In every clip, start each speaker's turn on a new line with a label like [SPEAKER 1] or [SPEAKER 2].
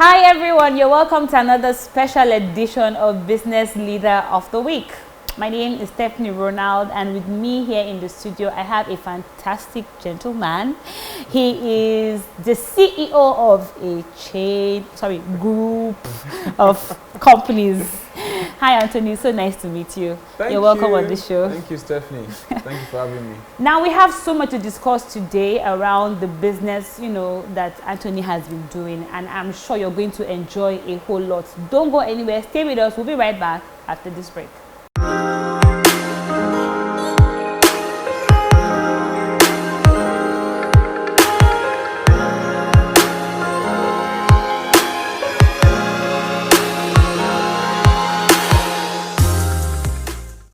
[SPEAKER 1] Hi everyone, you're welcome to another special edition of Business Leader of the Week. My name is Stephanie Ronald, and with me here in the studio I have a fantastic gentleman. He is the CEO of a group of companies. Hi Anthony, so nice to meet you. You're welcome on the show.
[SPEAKER 2] Thank you, Stephanie. Thank you for having me.
[SPEAKER 1] Now we have so much to discuss today around the business, that Anthony has been doing, and I'm sure you're going to enjoy a whole lot. Don't go anywhere, stay with us. We'll be right back after this break.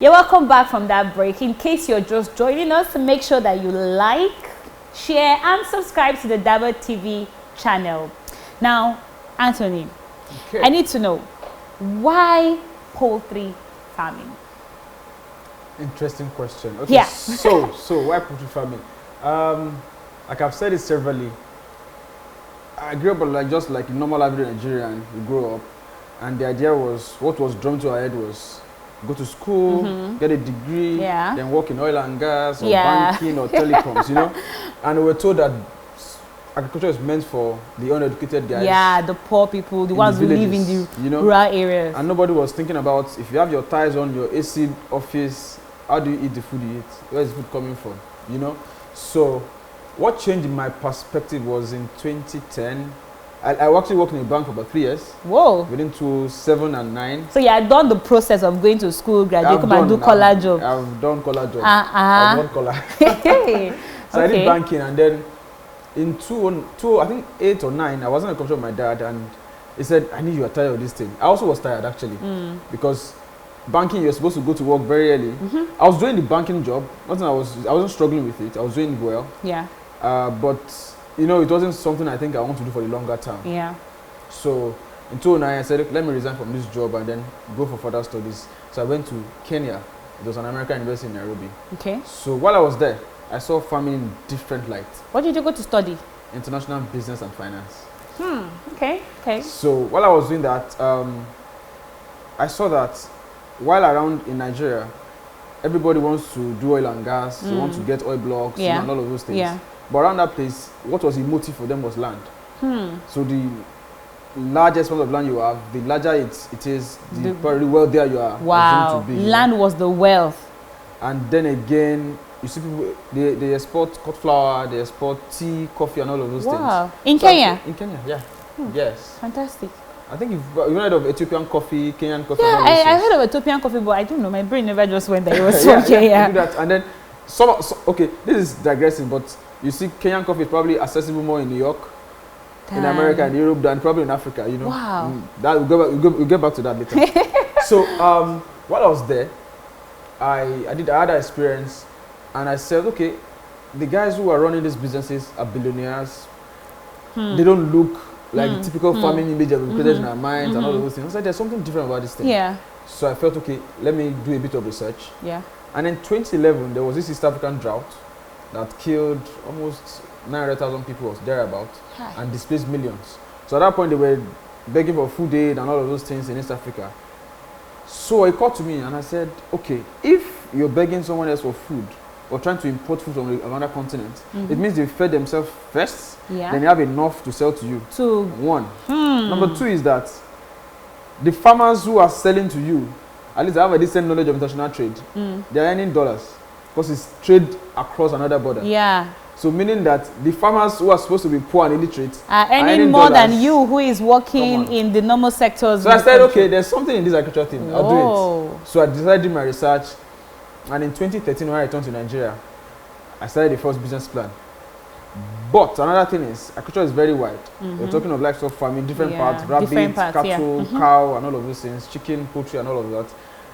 [SPEAKER 1] You're welcome back from that break. In case you're just joining us, make sure that you like, share, and subscribe to the DABA TV channel. Now, Anthony,
[SPEAKER 2] Okay.
[SPEAKER 1] I need to know, why poultry farming?
[SPEAKER 2] Interesting question. Okay,
[SPEAKER 1] Yeah.
[SPEAKER 2] so why poultry farming? Like I've said it severally, I grew up just like a normal average Nigerian. We grew up, and the idea was, what was drummed to our head was, go to school, get a degree, then work in oil and gas, or banking, or telecoms, And we were told that agriculture is meant for the uneducated guys.
[SPEAKER 1] Yeah, the poor people, the ones who live in the rural areas.
[SPEAKER 2] And nobody was thinking about, if you have your ties on, your AC office, how do you eat the food you eat? Where is the food coming from? So what changed in my perspective was in 2010. I actually worked in a bank for about 3 years.
[SPEAKER 1] Whoa.
[SPEAKER 2] Within 2007 and 2009.
[SPEAKER 1] So you had done the process of going to school, graduate, come and do collar job.
[SPEAKER 2] I've done collar job. I've done collar. So I did banking, and then in I think 8 or 9, I was on a conversation with my dad, and he said, I knew you were tired of this thing. I also was tired actually, because banking, you're supposed to go to work very early. I was doing the banking job. I wasn't struggling with it. I was doing it well.
[SPEAKER 1] Yeah.
[SPEAKER 2] But it wasn't something I think I want to do for the longer term.
[SPEAKER 1] Yeah.
[SPEAKER 2] So in 2009, I said, let me resign from this job and then go for further studies. So I went to Kenya. It was an American university in Nairobi. Okay. So while I was there, I saw farming in different light.
[SPEAKER 1] What did you go to study?
[SPEAKER 2] International business and finance.
[SPEAKER 1] Okay.
[SPEAKER 2] So while I was doing that, I saw that while around in Nigeria, everybody wants to do oil and gas, they want to get oil blocks, and all of those things. Yeah. But around that place, what was the motive for them was land. So the largest amount of land you have, the larger it is, the very wealthier you are.
[SPEAKER 1] Wow, to be, land was the wealth.
[SPEAKER 2] And then again, you see people, they export cut flour, they export tea, coffee, and all of those things.
[SPEAKER 1] Wow, in Kenya?
[SPEAKER 2] In Kenya, yeah. Yes.
[SPEAKER 1] Fantastic.
[SPEAKER 2] I think you've heard of Ethiopian coffee, Kenyan coffee.
[SPEAKER 1] Yeah, I heard of Ethiopian coffee, but I don't know. My brain never just went there. It was from Kenya.
[SPEAKER 2] Yeah, do that. And then, okay, this is digressing, but you see, Kenyan coffee is probably accessible more in New York, in America, and Europe, than probably in Africa.
[SPEAKER 1] Wow.
[SPEAKER 2] We'll get back to that later. So while I was there, I had an experience, and I said, okay, the guys who are running these businesses are billionaires. They don't look like the typical farming image that we created in our minds and all of those things. I said, there's something different about this thing. Yeah. So I felt, okay, let me do a bit of research. Yeah. And in 2011, there was this East African drought that killed almost 900,000 people or thereabout, and displaced millions. So at that point, they were begging for food aid and all of those things in East Africa. So it occurred to me, and I said, okay, if you're begging someone else for food, or trying to import food from another continent, it means they fed themselves first, then they have enough to sell to you. One. Number two is that the farmers who are selling to you, at least they have a decent knowledge of international trade, they are earning dollars, because it's trade across another border. Yeah. So meaning that the farmers who are supposed to be poor and illiterate
[SPEAKER 1] are earning more than you, who is working in the normal sectors.
[SPEAKER 2] So I said, okay, there's something in this agricultural thing. I'll do it. So I decided to do my research, and in 2013, when I returned to Nigeria, I started the first business plan. But another thing is, agriculture is very wide. We're talking of livestock farming, different parts, rabbits, cattle, cow, and all of those things, chicken, poultry, and all of that.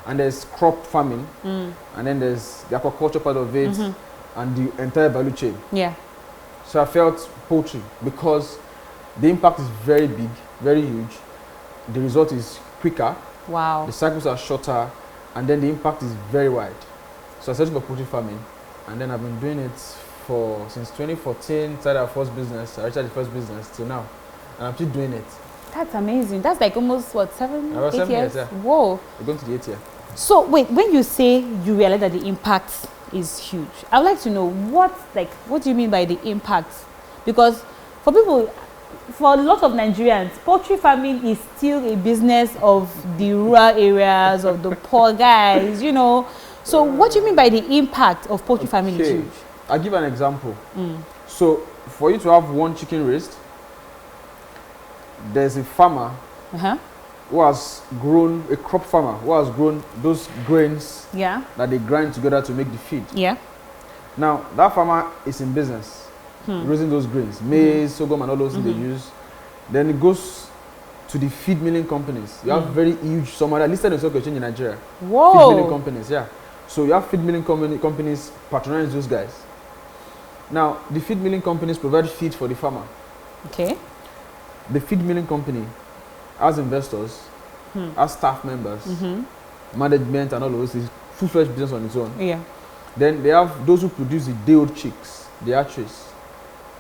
[SPEAKER 2] And there's crop farming, and then there's the aquaculture part of it, and the entire value chain. Yeah. So I felt poultry, because the impact is very big, very huge. The result is quicker. Wow. The cycles are shorter, and then the impact is very wide. So I searched for poultry farming, and then I've been doing it since 2014. Started our first business. I registered the first business till now, and I'm still doing it.
[SPEAKER 1] That's amazing. That's like almost what, 7, 8
[SPEAKER 2] 7
[SPEAKER 1] years?
[SPEAKER 2] yeah.
[SPEAKER 1] Whoa.
[SPEAKER 2] We're going to the 8th year.
[SPEAKER 1] So wait, when you say you realize that the impact is huge, I would like to know what do you mean by the impact? Because for a lot of Nigerians, poultry farming is still a business of the rural areas, of the poor guys, you know. So what do you mean by the impact of poultry farming is huge?
[SPEAKER 2] I'll give an example. So for you to have one chicken raised, there's a farmer who has grown, a crop farmer who has grown those grains that they grind together to make the feed. Yeah. Now, that farmer is in business, raising those grains, maize, sorghum, and all those things they use. Then it goes to the feed milling companies. You have very huge, some other listed in stock exchange in Nigeria.
[SPEAKER 1] Whoa.
[SPEAKER 2] Feed milling companies, yeah. So you have feed milling companies patronize those guys. Now, the feed milling companies provide feed for the farmer. Okay. The feed milling company, as investors, as staff members, management, and all of those things, full-fledged business on its own. Yeah. Then they have those who produce the day-old chicks, the hatcheries.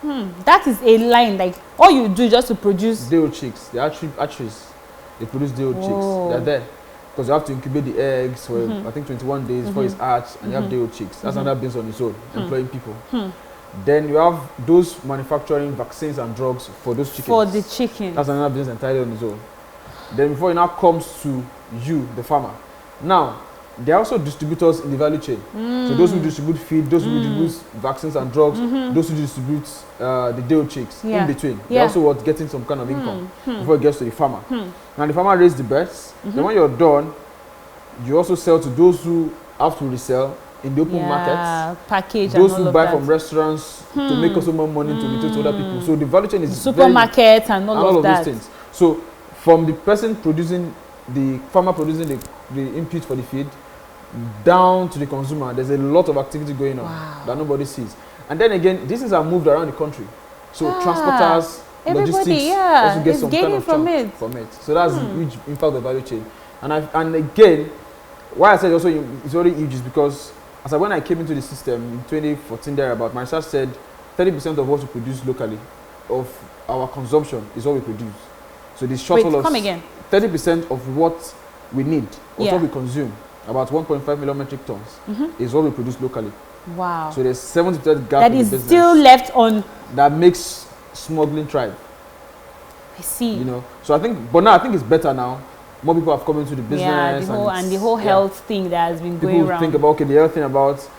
[SPEAKER 1] That is a line, like all you do just to produce
[SPEAKER 2] day-old chicks, the hatcheries. They produce day-old chicks. They're there because you have to incubate the eggs for I think 21 days before it's hatched, and you have day-old chicks. That's another business on its own, employing people. Then you have those manufacturing vaccines and drugs for those chickens.
[SPEAKER 1] For the chicken.
[SPEAKER 2] That's another business entirely on its own. Then before it now comes to you, the farmer. Now, there are also distributors in the value chain. So those who distribute feed, those who distribute vaccines and drugs, those who distribute the day-old chicks in between. They're also getting some kind of income before it gets to the farmer. Now the farmer raises the birds. Then when you're done, you also sell to those who have to resell in the open markets.
[SPEAKER 1] Package
[SPEAKER 2] those
[SPEAKER 1] and all
[SPEAKER 2] who
[SPEAKER 1] of
[SPEAKER 2] buy
[SPEAKER 1] that.
[SPEAKER 2] from restaurants to make also more money to return to other people. So the value chain is
[SPEAKER 1] supermarkets and all of that.
[SPEAKER 2] Those things. So from the person producing, the farmer producing the input for the feed, down to the consumer, there's a lot of activity going on that nobody sees. And then again, these things are moved around the country. So transporters, logistics also get some kind of from it. So that's a huge impact of the value chain. And again, why I said also it's very huge is because when I came into the system in 2014 thereabout, my research said 30% of what we produce locally of our consumption is what we produce. So the shortfall of 30% of what we need, of what we consume, about 1.5 million metric tons, is what we produce locally.
[SPEAKER 1] Wow.
[SPEAKER 2] So there's 70% gap in the business.
[SPEAKER 1] That is still left on.
[SPEAKER 2] That makes smuggling thrive.
[SPEAKER 1] I see.
[SPEAKER 2] You know, so I think, but now I think it's better now. More people have come into the business.
[SPEAKER 1] Yeah, the whole health thing that has been going around.
[SPEAKER 2] People think about, the health thing about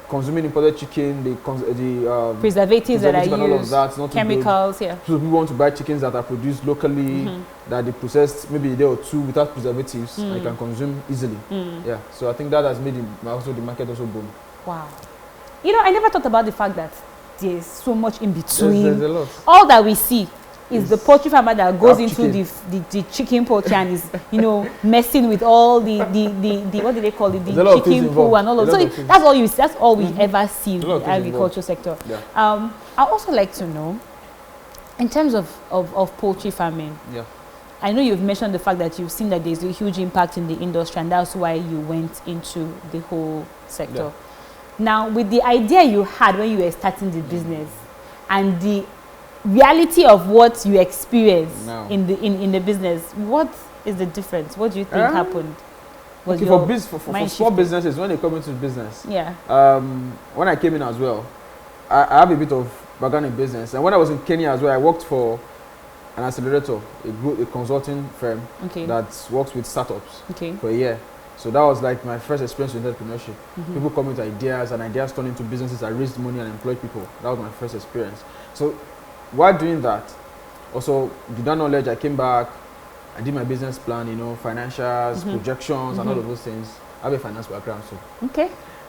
[SPEAKER 2] consuming imported chicken, the
[SPEAKER 1] preservatives that are
[SPEAKER 2] and all of that, not
[SPEAKER 1] chemicals,
[SPEAKER 2] So people want to buy chickens that are produced locally, that they processed maybe a day or two without preservatives, and they can consume easily. Yeah, so I think that has made also the market also boom.
[SPEAKER 1] Wow. You know, I never thought about the fact that there's so much in between.
[SPEAKER 2] There's a lot.
[SPEAKER 1] All that we see is the poultry farmer that goes into the chicken poultry and is, you know, messing with all the what do they call it, the chicken poo and all of that. So that's all you see, that's all we ever see in the agriculture sector. Yeah. I also like to know, in terms of poultry farming, I know you've mentioned the fact that you've seen that there's a huge impact in the industry, and that's why you went into the whole sector. Now, with the idea you had when you were starting the business and the reality of what you experienced in the business, what is the difference? What do you think happened?
[SPEAKER 2] For small businesses, when they come into business, when I came in as well, I have a bit of background in business, and when I was in Kenya as well, I worked for an accelerator, a consulting firm that works with startups for a year. So that was like my first experience with entrepreneurship. People come with ideas, and ideas turn into businesses. I raised money and employed people. That was my first experience. So while doing that, also with that knowledge, I came back, I did my business plan, you know, financials, projections, and all of those things. I have a finance background,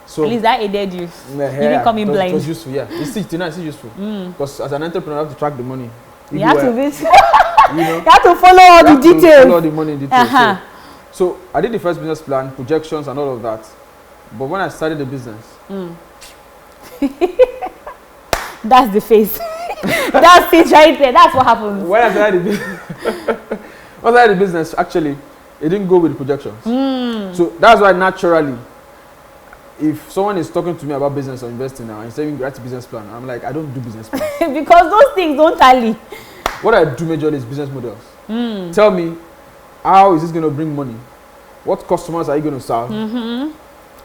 [SPEAKER 2] so
[SPEAKER 1] at least that aided you. You didn't come in blind.
[SPEAKER 2] It was useful, It's useful. Because as an entrepreneur, you have to track the money.
[SPEAKER 1] You have to you have to follow all the details.
[SPEAKER 2] Follow the money details. So I did the first business plan, projections, and all of that. But when I started the business,
[SPEAKER 1] that's the face. That's it right there. That's what happens.
[SPEAKER 2] When I started the business, actually, it didn't go with the projections. So that's why naturally, if someone is talking to me about business or investing now and saying write a business plan, I'm like, I don't do business plans.
[SPEAKER 1] Because those things don't tally.
[SPEAKER 2] What I do majorly is business models. Tell me, how is this going to bring money? What customers are you going to serve?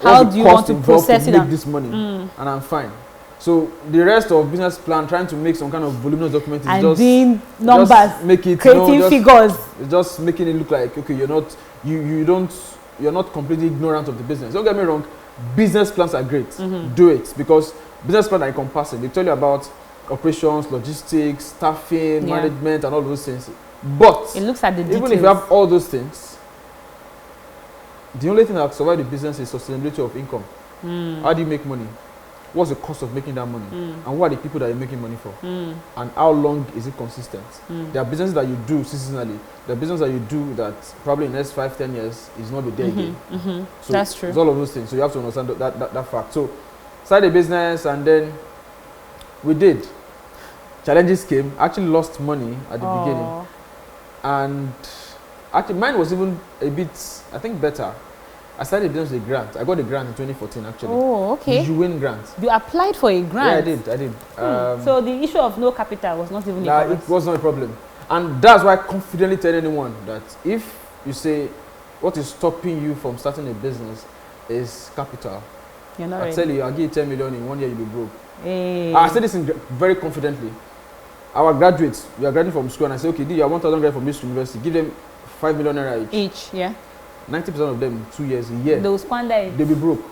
[SPEAKER 1] How do you want to process it?
[SPEAKER 2] Make this money, and I'm fine. So the rest of business plan, trying to make some kind of voluminous document, is
[SPEAKER 1] and
[SPEAKER 2] just
[SPEAKER 1] doing numbers,
[SPEAKER 2] just make it,
[SPEAKER 1] creating figures.
[SPEAKER 2] It's just making it look like, okay, you're not completely ignorant of the business. Don't get me wrong, business plans are great. Do it, because business plans are encompassing. They tell you about operations, logistics, staffing, management, and all those things. But
[SPEAKER 1] it looks at the details.
[SPEAKER 2] Even if you have all those things, the only thing that will survive the business is sustainability of income. How do you make money? What's the cost of making that money? And who are the people that you're making money for? And how long is it consistent? There are businesses that you do seasonally. There are businesses that you do that probably in the next 5-10 years is not be there again. So
[SPEAKER 1] that's true.
[SPEAKER 2] It's all of those things. So you have to understand that fact. So started a business, and then we did. Challenges came. I actually lost money at the beginning. And actually mine was even a bit, I think, better. I started a business with a grant. I got a grant in 2014, actually.
[SPEAKER 1] Oh, okay.
[SPEAKER 2] You win grant.
[SPEAKER 1] You applied for a grant?
[SPEAKER 2] Yeah, I did.
[SPEAKER 1] So the issue of no capital was not even a problem?
[SPEAKER 2] It was not a problem. And that's why I confidently tell anyone that if you say what is stopping you from starting a business is capital,
[SPEAKER 1] you're not
[SPEAKER 2] I tell you, I'll give you 10 million in 1 year, you'll be broke.
[SPEAKER 1] Hey.
[SPEAKER 2] I say this very confidently. Our graduates, we are graduating from school, and I say, okay, you are 1,000 graduates from this university, give them 5 million naira
[SPEAKER 1] each. Yeah.
[SPEAKER 2] 90% of them in 2 years, a year,
[SPEAKER 1] they'll squander it.
[SPEAKER 2] They'll be broke.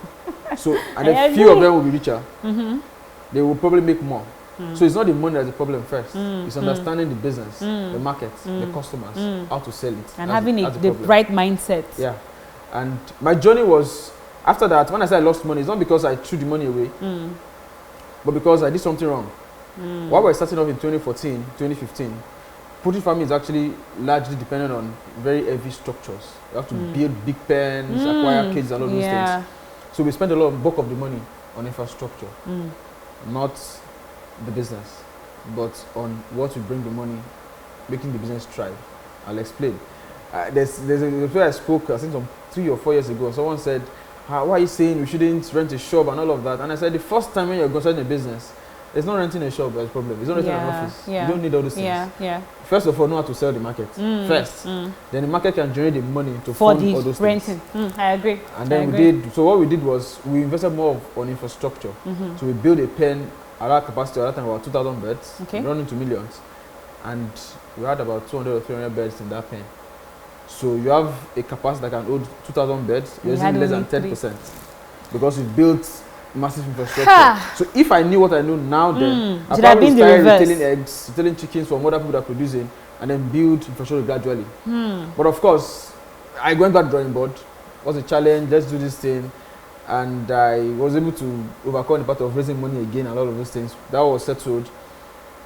[SPEAKER 2] So, and a few of them will be richer. They will probably make more. So it's not the money that's the problem first. It's understanding the business, the market, the customers, how to sell it.
[SPEAKER 1] And having the right mindset. Yeah.
[SPEAKER 2] And my journey was, after that, when I say I lost money, it's not because I threw the money away, but because I did something wrong. While we were starting off in 2014, 2015, poultry farming is actually largely dependent on very heavy structures. You have to build big pens, acquire cages, and all those things. So we spent a lot of bulk of the money on infrastructure, not the business, but on what will bring the money, making the business thrive. I'll explain. There's a way I spoke, I think some 3 or 4 years ago. Someone said, why are you saying we shouldn't rent a shop and all of that? And I said, the first time when you're going to start a business, it's not renting a shop that's a problem. It's not renting an office. You don't need all those things. First of all, know how to sell the market first. Then the market can generate the money to fund all those
[SPEAKER 1] renting.
[SPEAKER 2] Things.
[SPEAKER 1] I agree.
[SPEAKER 2] And then we did. So what we did was we invested more on infrastructure. So we built a pen at our capacity at that time about 2,000 beds, running to millions, and we had about 200 or 300 beds in that pen. So you have a capacity that can hold 2,000 beds. You're using less than 10% because we built massive infrastructure. So if I knew what I know now, then I probably started retailing eggs, retailing chickens from other people that are producing, and then build infrastructure gradually. But of course, I went back to drawing board. It was a challenge. Let's do this thing, and I was able to overcome the part of raising money again and all of those things. That was settled.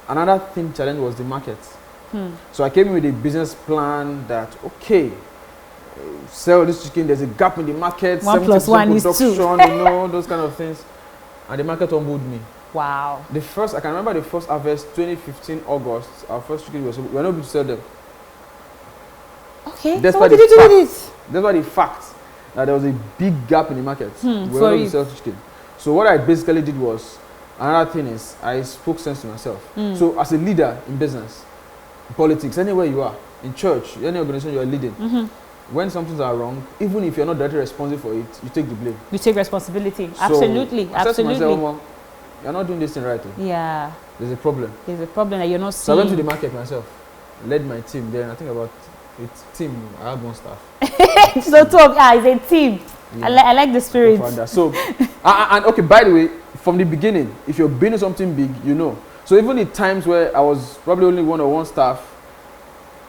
[SPEAKER 2] Another thing challenge was the market. So I came in with a business plan that sell this chicken, there's a gap in the market,
[SPEAKER 1] 1 + 1 is 2.
[SPEAKER 2] You know, those kind of things. And the market humbled me.
[SPEAKER 1] Wow.
[SPEAKER 2] I can remember the first harvest, 2015 August, our first chicken, we were not able to sell them.
[SPEAKER 1] Okay, so what did you do with it?
[SPEAKER 2] That's why the fact that there was a big gap in the market. We were not able to sell chicken. So what I basically did was, another thing is, I spoke sense to myself. So as a leader in business, politics, anywhere you are, in church, any organization you are leading, when something's are wrong, even if you're not directly responsible for it, you take the blame.
[SPEAKER 1] You take responsibility. Absolutely.
[SPEAKER 2] I said to myself, you're not doing this thing right.
[SPEAKER 1] Yeah.
[SPEAKER 2] There's a problem.
[SPEAKER 1] There's a problem that you're not seeing.
[SPEAKER 2] So I went to the market myself, led my team there, and I think about it's team. I had 1 staff.
[SPEAKER 1] So it's a team. Yeah. I like the spirit.
[SPEAKER 2] So, and okay, by the way, from the beginning, if you're building something big, you know. So even in times where I was probably only 1 or 1 staff,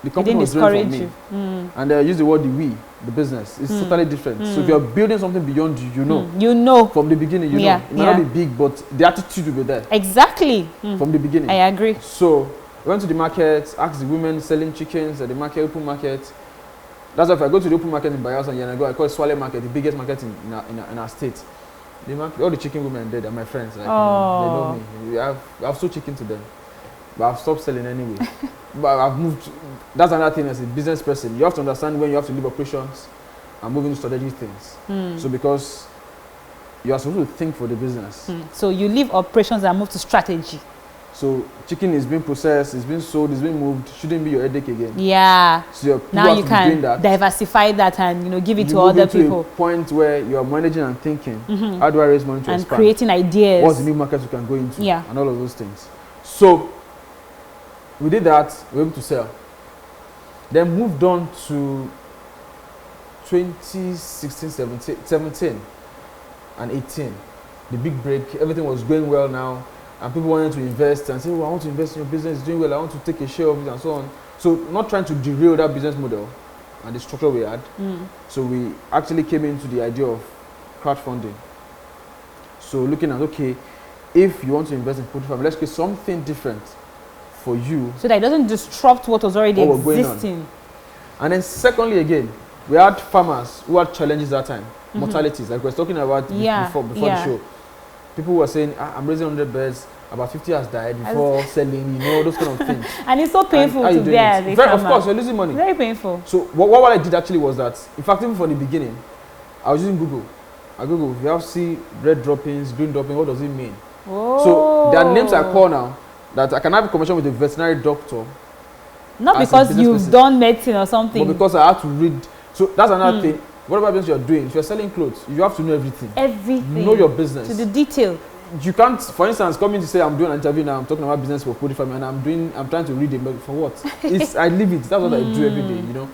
[SPEAKER 2] the company was doing for me. And I use the word the business. It's totally different. So if you're building something beyond you, you know. From the beginning, you know. It might not be big, but the attitude will be there.
[SPEAKER 1] Exactly.
[SPEAKER 2] From the beginning.
[SPEAKER 1] I agree.
[SPEAKER 2] So I went to the market, asked the women selling chickens at the market, open market. That's why if I go to the open market in Bayelsa and I call it Swale Market, the biggest market in our state. The market, all the chicken women there, they're my friends. Like, they know me. I've sold chicken to them. But I've stopped selling anyway. But I've moved. That's another thing as a business person. You have to understand when you have to leave operations and move into strategic things. So because you are supposed to think for the business.
[SPEAKER 1] So you leave operations and move to strategy.
[SPEAKER 2] So chicken is being processed, it's being sold, it's being moved. Shouldn't be your headache again.
[SPEAKER 1] Yeah.
[SPEAKER 2] So
[SPEAKER 1] now you can diversify that and give it to other people.
[SPEAKER 2] A point where you are managing and thinking, how do I raise money to expand?
[SPEAKER 1] And creating ideas.
[SPEAKER 2] What's the new market we can go into?
[SPEAKER 1] Yeah.
[SPEAKER 2] And all of those things. So we did that. We were able to sell. Then moved on to 2016, 17 and 18. The big break. Everything was going well now. And people wanted to invest and say, oh, I want to invest in your business, it's doing well, I want to take a share of it and so on. So not trying to derail that business model and the structure we had. So we actually came into the idea of crowdfunding. So looking at, okay, if you want to invest in poultry farm, let's create something different for you.
[SPEAKER 1] So that it doesn't disrupt what was already existing.
[SPEAKER 2] And then secondly again, we had farmers who had challenges that time. Mortalities, like we were talking about before the show. People were saying, I'm raising 100 birds, about 50 has died before selling, those kind of things.
[SPEAKER 1] And it's so painful to bear.
[SPEAKER 2] Of course, you're losing money.
[SPEAKER 1] Very painful.
[SPEAKER 2] So what I did actually was that, in fact, even from the beginning, I was using Google. I Google, if you have see red droppings, green droppings, what does it mean?
[SPEAKER 1] Oh.
[SPEAKER 2] So there are names I call now that I can have a conversation with a veterinary doctor.
[SPEAKER 1] Not because you've done medicine or something.
[SPEAKER 2] But because I have to read. So that's another thing. Whatever business you're doing, if you're selling clothes, you have to know everything.
[SPEAKER 1] Everything.
[SPEAKER 2] Know your business.
[SPEAKER 1] To the detail.
[SPEAKER 2] You can't, for instance, come in to say I'm doing an interview now, I'm talking about business for poultry farming, and I'm trying to read it, but for what? I live it. That's what I do every day,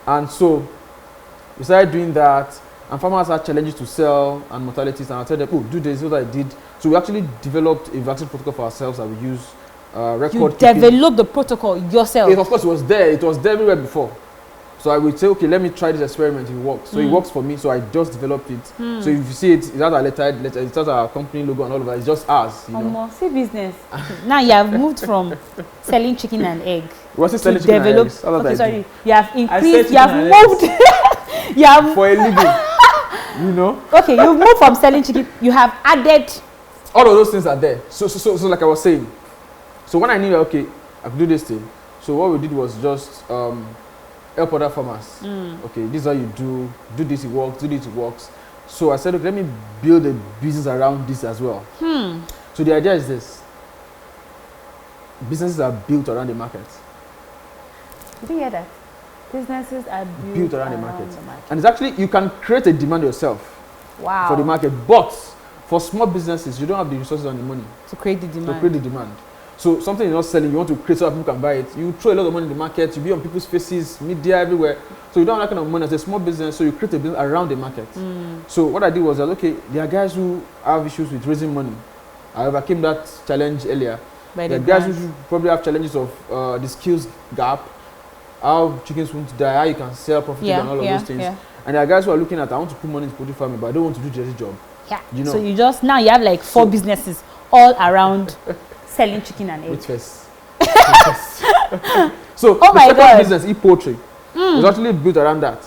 [SPEAKER 2] And so we started doing that, and farmers had challenges to sell and mortalities, and I told them, oh, do this, what I did. So we actually developed a vaccine protocol for ourselves that we use.
[SPEAKER 1] You developed the protocol yourself?
[SPEAKER 2] Of course, it was there everywhere before. So I would say, okay, let me try this experiment. It works. So it works for me. So I just developed it. So if you see it, it has our letter, it has our company logo and all of that. It's just ours.
[SPEAKER 1] See business. Now you have moved from selling chicken and egg.
[SPEAKER 2] What's it selling chicken and eggs?
[SPEAKER 1] Okay, sorry. You have increased. You have moved. You have
[SPEAKER 2] for a living.
[SPEAKER 1] Okay, you moved from selling chicken. You have added.
[SPEAKER 2] All of those things are there. So like I was saying. So when I knew, okay, I could do this thing. So what we did was just help other farmers. Okay, this is how you do this, it works, do this, it works. So I said, okay, let me build a business around this as well. So the idea is this: businesses are built around the market.
[SPEAKER 1] Did you hear that? Businesses are built around the market.
[SPEAKER 2] And it's actually, you can create a demand yourself.
[SPEAKER 1] Wow.
[SPEAKER 2] For the market, but for small businesses, you don't have the resources and the money
[SPEAKER 1] to create the demand.
[SPEAKER 2] So something you're not selling, you want to create so that people can buy it. You throw a lot of money in the market, you be on people's faces, media everywhere. So you don't have that kind of money as a small business, so you create a business around the market. So what I did was that, okay, there are guys who have issues with raising money. I overcame that challenge earlier. There are guys who probably have challenges of the skills gap, how chickens won't die, how you can sell profitably and all of those things. And there are guys who are looking at, I want to put money into poultry farming, but I don't want to do the job.
[SPEAKER 1] Yeah. So you just, now you have like 4 businesses all around selling chicken and eggs.
[SPEAKER 2] So the second business, Poultry, was actually built around that.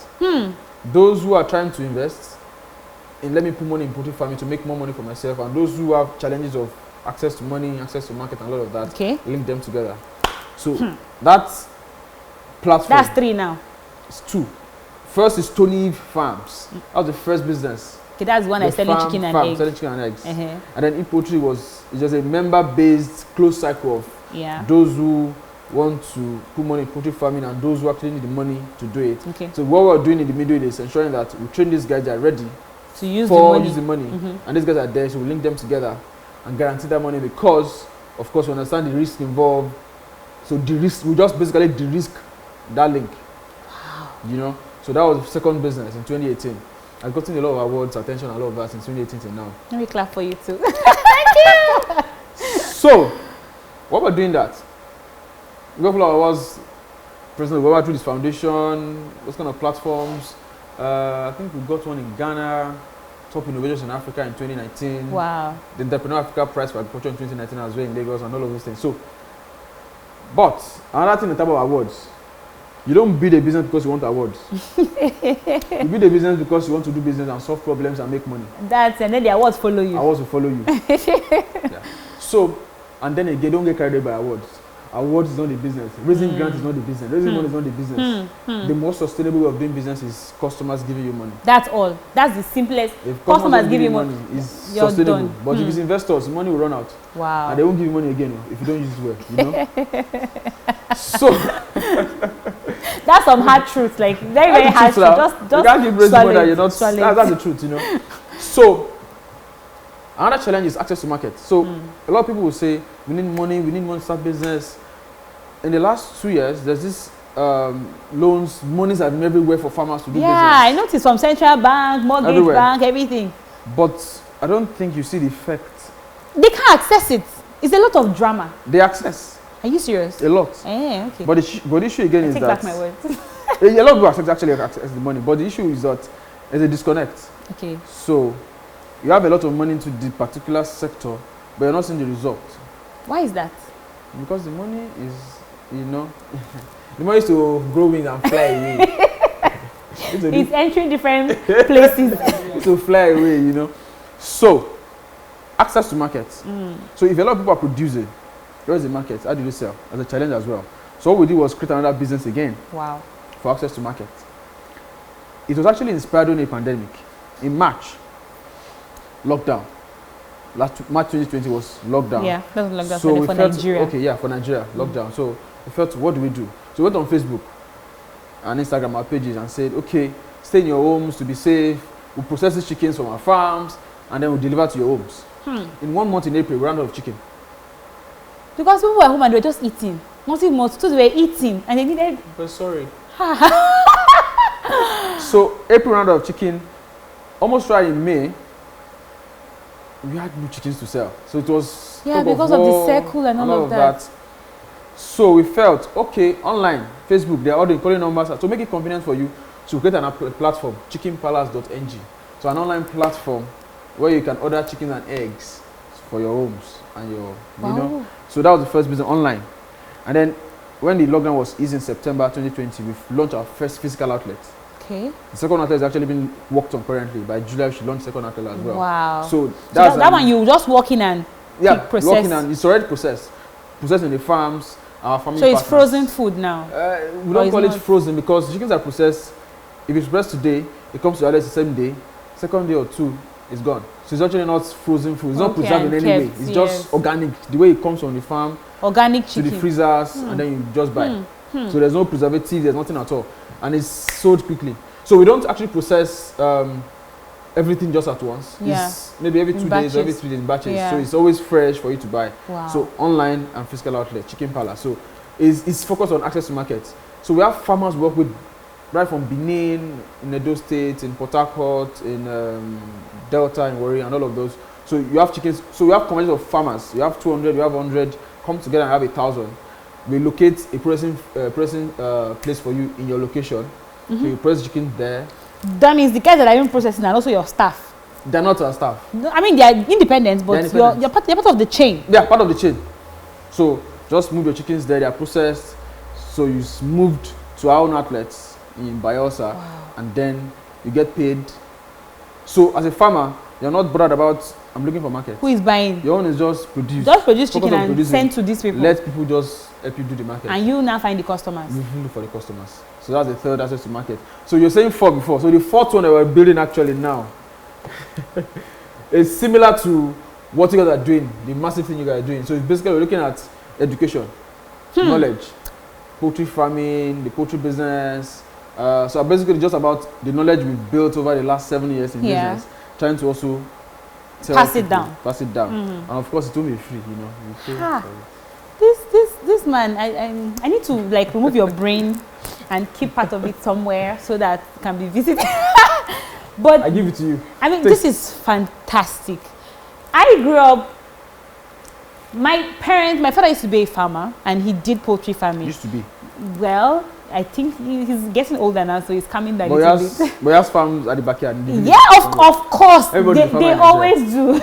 [SPEAKER 2] Those who are trying to invest in, let me put money in poultry farming to make more money for myself, and those who have challenges of access to money, access to market, and a lot of that, link them together. So that's platform.
[SPEAKER 1] That's 3 now.
[SPEAKER 2] It's 2. First is Tony Farms. That was the first business.
[SPEAKER 1] Okay, that's one I selling chicken and eggs.
[SPEAKER 2] Selling chicken and eggs. And then Poultry was just a member-based closed cycle of those who want to put money in poultry farming and those who actually need the money to do it.
[SPEAKER 1] Okay.
[SPEAKER 2] So what we're doing in the middle is ensuring that we train these guys that are ready
[SPEAKER 1] to use
[SPEAKER 2] the money. And these guys are there, so we link them together and guarantee that money because, of course, we understand the risk involved. So we just basically de-risk that link. Wow. So that was the second business in 2018. I've gotten a lot of awards, attention, a lot of that since 2018 till now.
[SPEAKER 1] Let me clap for you too. Thank you.
[SPEAKER 2] So, what we're doing that, we got a lot of awards. President, we went through this foundation, those kind of platforms. I think we got one in Ghana, Top Innovations in Africa in 2019.
[SPEAKER 1] Wow. The
[SPEAKER 2] Entrepreneur Africa Prize for Agriculture in 2019 as well in Lagos and all of those things. So, but another thing in terms of awards, you don't build a business because you want awards. You build a business because you want to do business and solve problems and make money.
[SPEAKER 1] And then the awards follow you.
[SPEAKER 2] Awards will follow you. So, and then again, don't get carried away by awards. award is not the business. Raising grant is not the business. Raising money is not the business. The most sustainable way of doing business is customers giving you money.
[SPEAKER 1] That's all. That's the simplest.
[SPEAKER 2] If
[SPEAKER 1] Customers give you money,
[SPEAKER 2] is
[SPEAKER 1] you're
[SPEAKER 2] sustainable.
[SPEAKER 1] done.
[SPEAKER 2] But if it's investors, money will run out.
[SPEAKER 1] Wow.
[SPEAKER 2] And they won't give you money again if you don't use it well, you know? So
[SPEAKER 1] that's some hard truth, like very, very hard truth. Just
[SPEAKER 2] you can't keep raising money that you're not.
[SPEAKER 1] swallow it.
[SPEAKER 2] That's the truth, you know. So another challenge is access to market. So a lot of people will say we need money to start business. In the last 2 years, there's this loans, monies are everywhere for farmers to do business.
[SPEAKER 1] Yeah, I noticed from central bank, mortgage
[SPEAKER 2] Everywhere.
[SPEAKER 1] bank, everything.
[SPEAKER 2] But I don't think you see the effect.
[SPEAKER 1] They can't access it. It's a lot of drama.
[SPEAKER 2] They access
[SPEAKER 1] Are you serious?
[SPEAKER 2] a lot.
[SPEAKER 1] Okay.
[SPEAKER 2] But the issue again is
[SPEAKER 1] Take
[SPEAKER 2] that
[SPEAKER 1] back my words.
[SPEAKER 2] a lot of people actually access the money. But the issue is that there's a disconnect.
[SPEAKER 1] Okay.
[SPEAKER 2] So you have a lot of money into the particular sector, but you're not seeing the result.
[SPEAKER 1] Why is that?
[SPEAKER 2] Because the money is, you know, the money is to grow wings and fly away.
[SPEAKER 1] It's entering different places.
[SPEAKER 2] To fly away, you know. So, access to markets. So, if a lot of people are producing, where is the market? How do you sell? As a challenge as well. So, what we did was create another business again.
[SPEAKER 1] Wow.
[SPEAKER 2] For access to market. It was actually inspired during a pandemic. In March, lockdown. March 2020 was lockdown.
[SPEAKER 1] Yeah, that was lockdown
[SPEAKER 2] So we
[SPEAKER 1] for
[SPEAKER 2] felt,
[SPEAKER 1] Nigeria.
[SPEAKER 2] okay, yeah, for Nigeria, lockdown. So we felt, what do we do? So we went on Facebook and Instagram, our pages, and said, okay, stay in your homes to be safe. We'll process these chickens from our farms, and then we'll deliver to your homes. In 1 month in April, we ran out of chicken.
[SPEAKER 1] Because people were home and they were just eating. Nothing more. So they were eating and they needed.
[SPEAKER 2] But sorry. So April ran out of chicken. Almost right in May, we had no chickens to sell. So it was
[SPEAKER 1] Because of the circle and all of that.
[SPEAKER 2] So we felt, okay, online, Facebook, they're ordering, calling numbers. To make it convenient for you, to create a platform, chickenpalace.ng. So an online platform where you can order chicken and eggs for your homes and your, you know. So that was the first business online. And then when the lockdown was eased in September 2020, we launched our first physical outlet.
[SPEAKER 1] Okay.
[SPEAKER 2] The second outlet is actually being worked on currently. By July, we should launch second outlet as well.
[SPEAKER 1] Wow.
[SPEAKER 2] So
[SPEAKER 1] that one you just walk in and process.
[SPEAKER 2] Walking and it's already processed. Processed in the farms, our farming
[SPEAKER 1] So it's
[SPEAKER 2] partners.
[SPEAKER 1] frozen food now?
[SPEAKER 2] We don't call it frozen because chickens are processed. If it's processed today, it comes to outlet the same day. Second day or two, it's gone. So it's actually not frozen food. It's not preserved in any way. It's just organic. The way it comes from the farm,
[SPEAKER 1] organic chicken,
[SPEAKER 2] to the freezers, and then you just buy. So there's no preservative, there's nothing at all. And it's sold quickly. So we don't actually process everything just at once.
[SPEAKER 1] Yeah.
[SPEAKER 2] It's maybe every 2 days or every 3 days in batches.
[SPEAKER 1] Yeah.
[SPEAKER 2] So it's always fresh for you to buy.
[SPEAKER 1] Wow.
[SPEAKER 2] So online and physical outlet, Chicken Palace. So it's focused on access to markets. So we have farmers work with right from Benin, in Edo State, in Port Harcourt, in Delta, in Warri, and all of those. So you have chickens. So we have communities of farmers. You have 200, you have 100, come together and have 1,000. We locate a processing place for you in your location. So you process chicken there.
[SPEAKER 1] That means the guys that are even processing and also your staff.
[SPEAKER 2] They're not our staff.
[SPEAKER 1] I mean, they are independent, but you're part of the chain.
[SPEAKER 2] They are part of the chain. So just move your chickens there. They are processed. So you moved to our own outlets in Bayelsa, and then you get paid. So as a farmer, you're not bothered about, I'm looking for market.
[SPEAKER 1] Who is buying?
[SPEAKER 2] Your own is just produce.
[SPEAKER 1] Just produce chicken and send to these people.
[SPEAKER 2] Let people just help you do the market.
[SPEAKER 1] And you now find the customers.
[SPEAKER 2] You look for the customers. So that's the third access to market. So you're saying 4 before. So the fourth one that we're building actually now is similar to what you guys are doing, the massive thing you guys are doing. So it's basically we're looking at education, knowledge, poultry farming, the poultry business. So basically just about the knowledge we've built over the last 7 years in business, trying to also
[SPEAKER 1] pass it down.
[SPEAKER 2] Pass it down. And of course it will be free, you know. You pay for it.
[SPEAKER 1] This man, I need to like remove your brain and keep part of it somewhere so that it can be visited. But
[SPEAKER 2] I give it to you.
[SPEAKER 1] I mean, this is fantastic. I grew up, my father used to be a farmer and he did poultry farming.
[SPEAKER 2] Used to be.
[SPEAKER 1] Well, I think he's getting older now, so he's coming down a
[SPEAKER 2] little
[SPEAKER 1] bit.
[SPEAKER 2] But he has farms at the backyard.
[SPEAKER 1] Yeah, of course. They always do.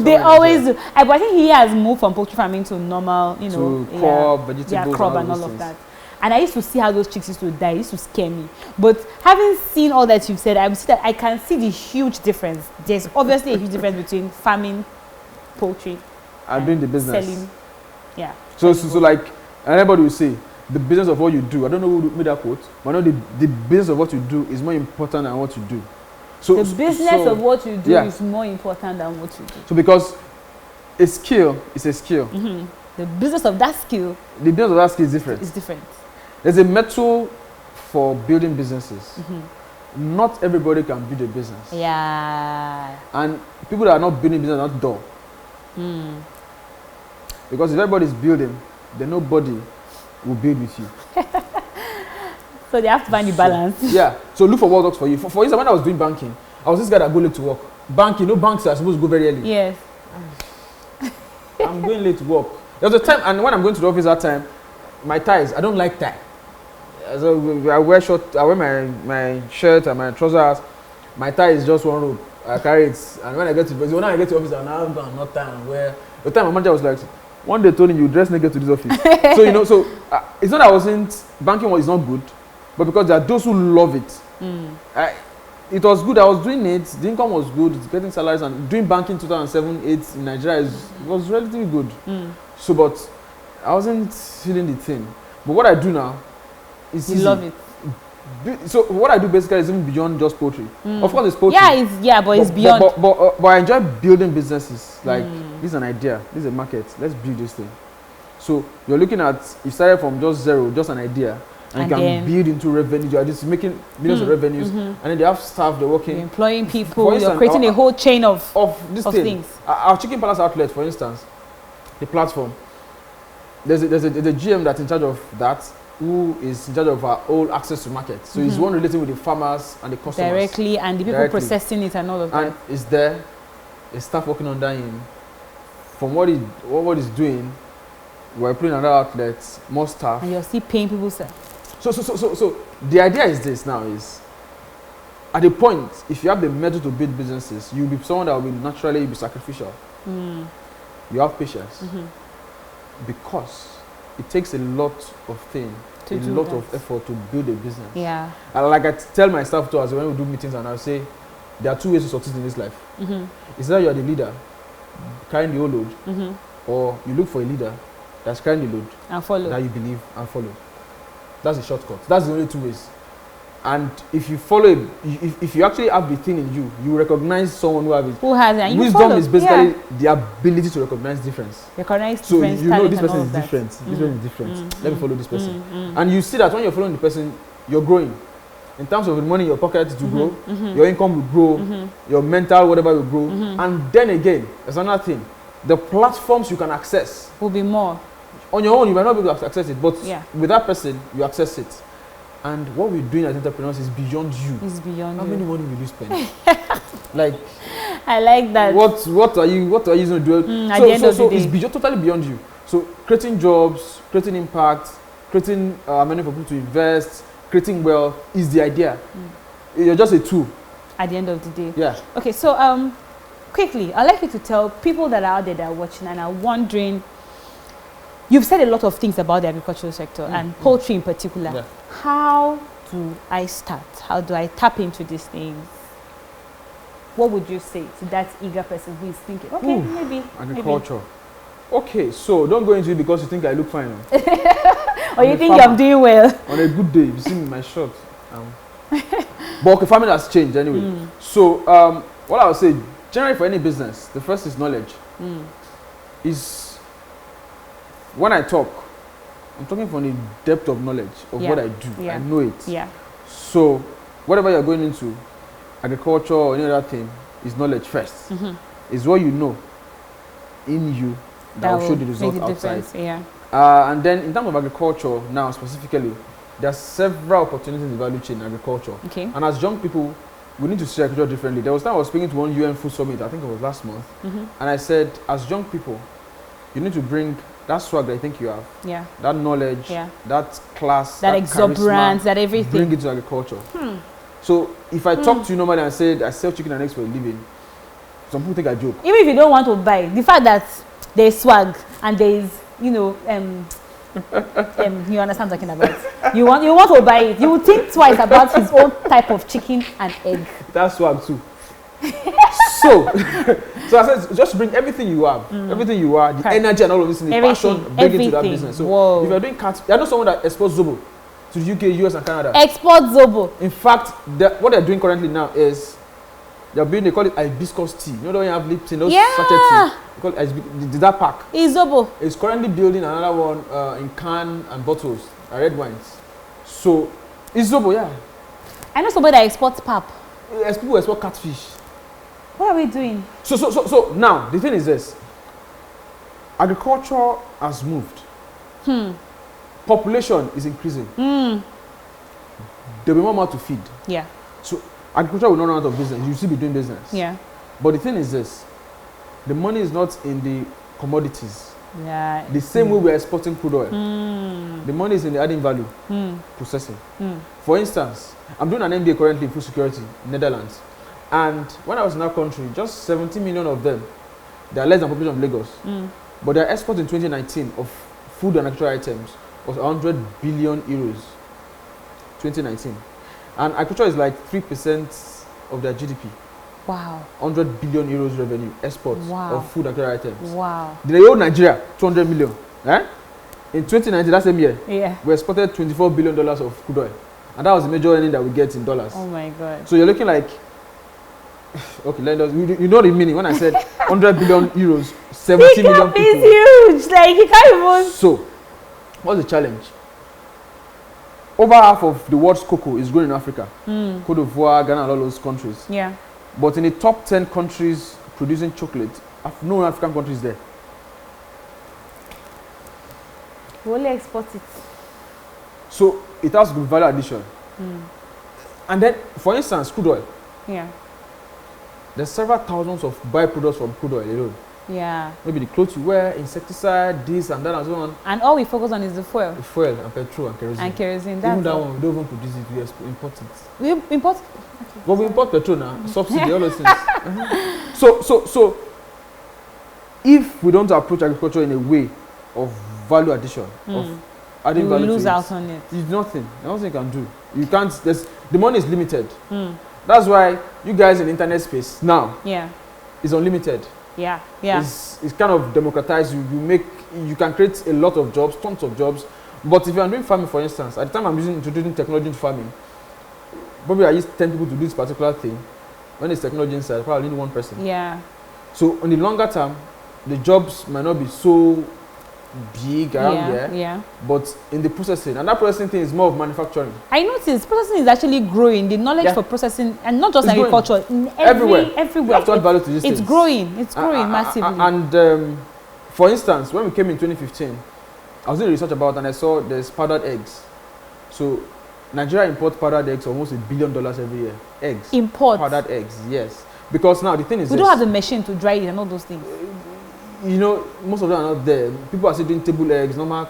[SPEAKER 1] They always do. But I think he has moved from poultry farming to normal, you know.
[SPEAKER 2] To crop, vegetables,
[SPEAKER 1] crop and all of that. And I used to see how those chicks used to die. It used to scare me. But having seen all that you've said, I can see the huge difference. There's obviously a huge difference between farming, poultry,
[SPEAKER 2] and doing the business.
[SPEAKER 1] Selling. Yeah.
[SPEAKER 2] So like And everybody will say, the business of what you do, I don't know who made that quote, but I know the business of what you do is more important than what you do. So
[SPEAKER 1] the business of what you do is more important than what you do.
[SPEAKER 2] So because a skill is a skill.
[SPEAKER 1] The business of that skill.
[SPEAKER 2] The business of that skill is different.
[SPEAKER 1] It's different.
[SPEAKER 2] There's a method for building businesses. Not everybody can build a business.
[SPEAKER 1] Yeah.
[SPEAKER 2] And people that are not building business are not dull. Because if everybody is building, then nobody will build with you.
[SPEAKER 1] So they have to find the balance.
[SPEAKER 2] Yeah. So look for what works for you. For instance, when I was doing banking, I was this guy that go late to work. Banking, banks are supposed to go very early.
[SPEAKER 1] Yes.
[SPEAKER 2] I'm going late to work. There was a time, and when I'm going to the office that time, my ties, I don't like tie. So I wear short, I wear my shirt and my trousers. My tie is just one rope. I carry it, and when I get to the office, I'm not time. Where the time my manager was like, one day Tony, you dress naked to this office. So it's not that I wasn't banking is not good, but because there are those who love it. It was good. I was doing it. The income was good. It's getting salaries, and doing banking 2007, 2008 in Nigeria was relatively good. So, but I wasn't feeling the thing. But what I do now is
[SPEAKER 1] you love it.
[SPEAKER 2] So what I do basically is even beyond just poultry. Of course, it's poultry.
[SPEAKER 1] But it's beyond.
[SPEAKER 2] But I enjoy building businesses. Like this is an idea. This is a market. Let's build this thing. So you're looking at you started from just zero, just an idea. And you can build into revenue. You are just making millions of revenues, and then they have staff. They're working,
[SPEAKER 1] you're employing people. Instance, you're creating a whole chain of things.
[SPEAKER 2] Our Chicken Palace outlet, for instance, the platform. There's a GM that's in charge of that, who is in charge of our whole access to market. So he's one relating with the farmers and the customers
[SPEAKER 1] directly, and the people processing it and all of that.
[SPEAKER 2] And it's there, a staff working under him. From what he's doing, we're putting another outlet, more staff,
[SPEAKER 1] and you're still paying people, sir. So
[SPEAKER 2] the idea is this now is, at a point, if you have the metal to build businesses, you'll be someone that will naturally be sacrificial. You have patience. Because it takes a lot of things, of effort to build a business.
[SPEAKER 1] Yeah.
[SPEAKER 2] And like I tell my staff too, as when we do meetings, and I'll say, there are two ways to succeed in this life. It's either you are the leader, carrying the whole load, or you look for a leader that's carrying the load
[SPEAKER 1] and follow,
[SPEAKER 2] that you believe and follow. That's the shortcut. That's the only two ways. And if you follow it, if you actually have the thing in you, you recognize someone who has it.
[SPEAKER 1] Who has it? And
[SPEAKER 2] wisdom is basically the ability to recognize difference.
[SPEAKER 1] So
[SPEAKER 2] you know this person is different. This person is different. Let me follow this person. And you see that when you're following the person, you're growing. In terms of the money in your pocket to grow, your income will grow, your mental whatever will grow. And then again, there's another thing. The platforms you can access
[SPEAKER 1] will be more.
[SPEAKER 2] On your own, you might not be able to access it, but with that person, you access it. And what we're doing as entrepreneurs is beyond you.
[SPEAKER 1] It's beyond you.
[SPEAKER 2] How many money will you spend? Like,
[SPEAKER 1] I like that.
[SPEAKER 2] What are you going to do?
[SPEAKER 1] At the end of the day.
[SPEAKER 2] It's totally beyond you. So creating jobs, creating impact, creating money for people to invest, creating wealth is the idea. You're just a tool.
[SPEAKER 1] At the end of the day.
[SPEAKER 2] Yeah.
[SPEAKER 1] Okay, so quickly, I'd like you to tell people that are out there that are watching and are wondering. You've said a lot of things about the agricultural sector and poultry in particular.
[SPEAKER 2] Yeah.
[SPEAKER 1] How do I start? How do I tap into these things? What would you say to that eager person who is thinking, okay, maybe
[SPEAKER 2] agriculture. Maybe. Okay, so don't go into it because you think I look fine.
[SPEAKER 1] Or you think I'm doing well.
[SPEAKER 2] On a good day, you see me in my shirt. But okay, farming has changed anyway. So what I would say, generally for any business, the first is knowledge. Is when I talk, I'm talking from the depth of knowledge of what I do. I know it.
[SPEAKER 1] Yeah.
[SPEAKER 2] So whatever you're going into, agriculture or any other thing, is knowledge first. Is what you know in you that will show the result outside.
[SPEAKER 1] Yeah.
[SPEAKER 2] And then in terms of agriculture now specifically, there are several opportunities in the value chain in agriculture.
[SPEAKER 1] Okay.
[SPEAKER 2] And as young people, we need to see agriculture differently. There was time I was speaking to one UN Food Summit, I think it was last month, and I said, as young people, you need to bring that swag that I think you have, that knowledge, that class, that
[SPEAKER 1] exuberance,
[SPEAKER 2] charisma,
[SPEAKER 1] that everything.
[SPEAKER 2] Bring it to agriculture. So if I talk to you normally and said I sell chicken and eggs for a living, some people think I joke.
[SPEAKER 1] Even if you don't want to buy, the fact that there's swag and there's, you understand what I'm talking about. You want to buy it. You will think twice about his own type of chicken and egg.
[SPEAKER 2] That's swag too. So, so I said, just bring everything you have, everything you are, the energy and all of this, and the passion, bring it to that business. So, if you're doing cat, you're not someone that exports Zobo to the UK, US, and Canada.
[SPEAKER 1] Export Zobo.
[SPEAKER 2] In fact, what they're doing currently now is they call it hibiscus tea. You know when you have Lipton, those sachet tea. They call it that pack.
[SPEAKER 1] It's Zobo.
[SPEAKER 2] It's currently building another one in can and bottles, red wines. So, it's Zobo, yeah.
[SPEAKER 1] I know somebody that exports pap.
[SPEAKER 2] Yes, people export catfish.
[SPEAKER 1] What are we doing?
[SPEAKER 2] So now the thing is this: agriculture has moved. Population is increasing. There'll be more mouth to feed.
[SPEAKER 1] Yeah.
[SPEAKER 2] So agriculture will not run out of business. You still be doing business.
[SPEAKER 1] Yeah.
[SPEAKER 2] But the thing is this: the money is not in the commodities.
[SPEAKER 1] Yeah.
[SPEAKER 2] The same way we're exporting crude oil. The money is in the adding value, processing. For instance, I'm doing an MBA currently in food security in Netherlands. And when I was in that country, just 17 million of them, they are less than the population of Lagos. But their export in 2019 of food and agricultural items was 100 billion euros. 2019. And agriculture is like 3% of their GDP.
[SPEAKER 1] Wow.
[SPEAKER 2] 100 billion euros revenue, exports of food and agricultural items.
[SPEAKER 1] Wow.
[SPEAKER 2] They owe Nigeria 200 million. In 2019, that same year, we exported $24 billion of crude oil. And that was the major earning that we get in dollars.
[SPEAKER 1] Oh my God.
[SPEAKER 2] So you're looking like, okay, you know the meaning when I said 100 billion euros, 70 million people.
[SPEAKER 1] Is huge. Like, you can't even.
[SPEAKER 2] So, what's the challenge? Over half of the world's cocoa is grown in Africa. Côte d'Ivoire, Ghana, and all those countries.
[SPEAKER 1] Yeah.
[SPEAKER 2] But in the top 10 countries producing chocolate, no African countries there.
[SPEAKER 1] We only export it.
[SPEAKER 2] So it has to be value addition. And then, for instance, crude oil.
[SPEAKER 1] Yeah.
[SPEAKER 2] There's several thousands of byproducts from crude oil alone.
[SPEAKER 1] Yeah.
[SPEAKER 2] Maybe the clothes you wear, insecticide, this and that and so on.
[SPEAKER 1] And all we focus on is the fuel.
[SPEAKER 2] The fuel and petrol and kerosene.
[SPEAKER 1] And kerosene.
[SPEAKER 2] Even that one, we don't even produce it, we import it.
[SPEAKER 1] We import?
[SPEAKER 2] Okay. But we import petrol now, subsidy, all those things. So, if we don't approach agriculture in a way of value addition, of adding value to it,
[SPEAKER 1] lose out on it.
[SPEAKER 2] It's nothing. Nothing you can do. You can't, the money is limited. That's why you guys in the internet space now is unlimited.
[SPEAKER 1] Yeah.
[SPEAKER 2] It's kind of democratized. You can create a lot of jobs, tons of jobs. But if you're doing farming, for instance, at the time I'm introducing technology into farming, probably I use 10 people to do this particular thing. When it's technology inside, I probably need one person.
[SPEAKER 1] Yeah.
[SPEAKER 2] So on the longer term, the jobs might not be so big around there.
[SPEAKER 1] Yeah.
[SPEAKER 2] But in the processing, and that processing thing is more of manufacturing.
[SPEAKER 1] I noticed processing is actually growing. The knowledge for processing, and not just
[SPEAKER 2] it's
[SPEAKER 1] agriculture,
[SPEAKER 2] everywhere.
[SPEAKER 1] You have to
[SPEAKER 2] add value to these things.
[SPEAKER 1] It's growing. It's growing massively.
[SPEAKER 2] And for instance, when we came in 2015, I was doing research about, and I saw there's powdered eggs. So Nigeria imports powdered eggs almost $1 billion every year. Eggs.
[SPEAKER 1] Import
[SPEAKER 2] powdered eggs, yes. Because now the thing is,
[SPEAKER 1] we don't have the machine to dry it and all those things.
[SPEAKER 2] You know, most of them are not there. People are still doing table eggs, normal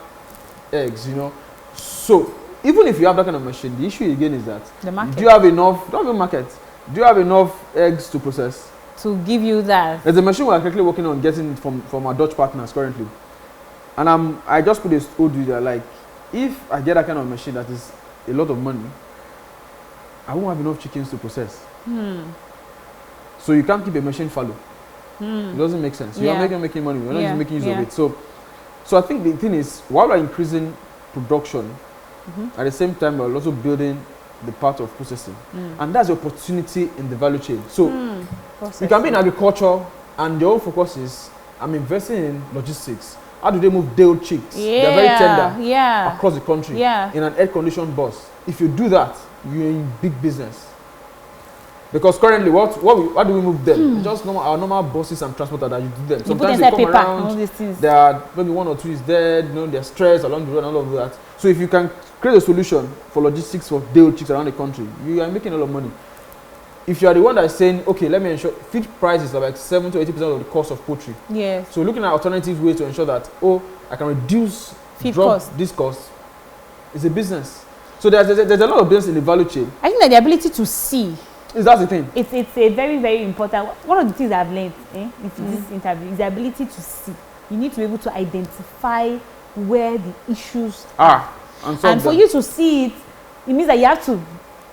[SPEAKER 2] eggs, you know. So even if you have that kind of machine, the issue again is that
[SPEAKER 1] the market.
[SPEAKER 2] Do you have enough? Don't have a market. Do you have enough eggs to process?
[SPEAKER 1] To give you that.
[SPEAKER 2] There's a machine we're currently working on getting from our Dutch partners currently. And I just put this old video like, if I get that kind of machine that is a lot of money, I won't have enough chickens to process. So you can't keep a machine fallow. It doesn't make sense. You're not making money. You're not just making use of it. So I think the thing is, while we're increasing production, at the same time we're also building the part of processing, and that's the opportunity in the value chain. So you can be in agriculture, and your own focus is, I'm investing in logistics. How do they move day-old chicks? They're very tender across the country in an air-conditioned bus. If you do that, you're in big business. Because currently, what do we move them? Just our normal buses and transporter that you do them. Sometimes they come around, there are maybe one or two is dead, you know, they're stressed along the road and all of that. So if you can create a solution for logistics for day-old chicks around the country, you are making a lot of money. If you are the one that is saying, okay, let me ensure feed prices are like 7 to 80% of the cost of poultry. Yes. So looking at alternative ways to ensure that, I can reduce this cost. It's a business. So there's a lot of business in the value chain.
[SPEAKER 1] I think that the ability to see.
[SPEAKER 2] That's the thing.
[SPEAKER 1] It's a very, very important. One of the things I've learned in this interview is the ability to see. You need to be able to identify where the issues are. And for you to see it, it means that you have to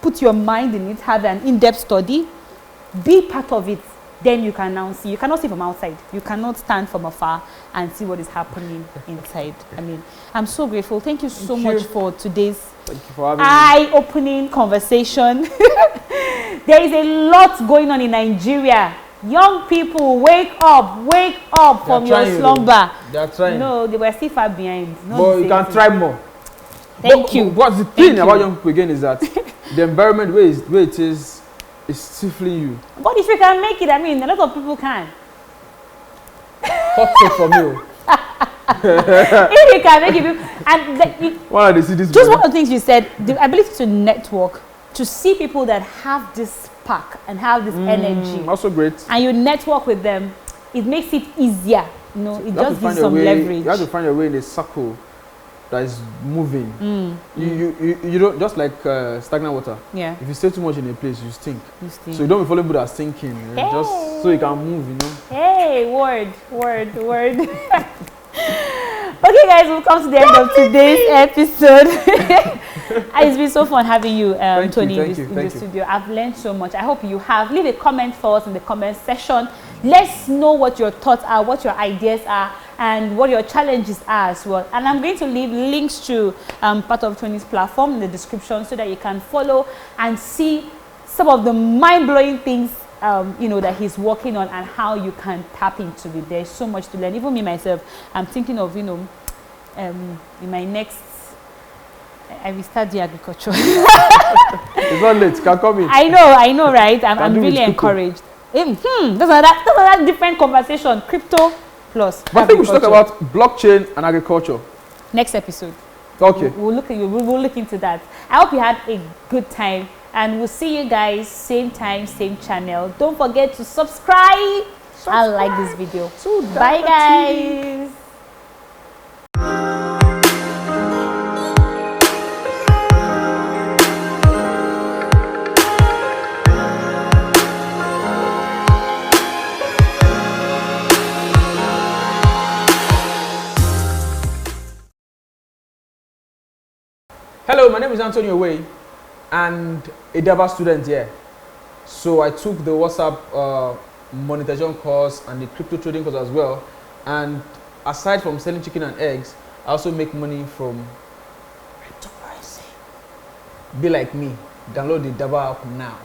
[SPEAKER 1] put your mind in it, have an in-depth study, be part of it, then you can now see. You cannot see from outside. You cannot stand from afar and see what is happening inside. I mean, I'm so grateful. Thank you so much for today's eye-opening conversation. There is a lot going on in Nigeria. Young people, wake up from your slumber.
[SPEAKER 2] They are trying.
[SPEAKER 1] No, they were still far behind.
[SPEAKER 2] But you can try more.
[SPEAKER 1] Thank you.
[SPEAKER 2] What's the thing about young people again is that the environment where it is stifling you.
[SPEAKER 1] But if you can make it, I mean, a lot of people can.
[SPEAKER 2] Hot take from you.
[SPEAKER 1] If you can make it, and
[SPEAKER 2] why they see this?
[SPEAKER 1] Just one of the things you said, the ability to network, to see people that have this spark and have this energy.
[SPEAKER 2] Also great.
[SPEAKER 1] And you network with them, it makes it easier. You know, it just gives some leverage.
[SPEAKER 2] You have to find your way in a circle that is moving. You don't, just like stagnant water.
[SPEAKER 1] Yeah.
[SPEAKER 2] If you stay too much in a place, you stink.
[SPEAKER 1] You stink.
[SPEAKER 2] So you don't be following people that are stinking.
[SPEAKER 1] Hey.
[SPEAKER 2] Just so you can move, you know.
[SPEAKER 1] Hey, word. Okay, guys, we'll come to the end of today's episode. It's been so fun having you, Tony, in the studio. I've learned so much. I hope you have. Leave a comment for us in the comment section. Let's know what your thoughts are, what your ideas are, and what your challenges are as well. And I'm going to leave links to part of Tony's platform in the description so that you can follow and see some of the mind-blowing things you know, that he's working on and how you can tap into it. There's so much to learn. Even me myself, I'm thinking of, you know, in my next, I will start the agriculture.
[SPEAKER 2] It's not late. Can come in.
[SPEAKER 1] I know, right? I'm really encouraged. That's another different conversation. Crypto plus.
[SPEAKER 2] But I think we should talk about blockchain and agriculture.
[SPEAKER 1] Next episode.
[SPEAKER 2] Okay.
[SPEAKER 1] We'll look into that. I hope you had a good time. And we'll see you guys same time, same channel. Don't forget to subscribe and like this video. Bye, guys.
[SPEAKER 2] Hello, my name is Anthony Owei and a DABA student here. So I took the WhatsApp monetization course and the crypto trading course as well. And aside from selling chicken and eggs, I also make money from cryptocurrency. Be like me, download the DABA app now.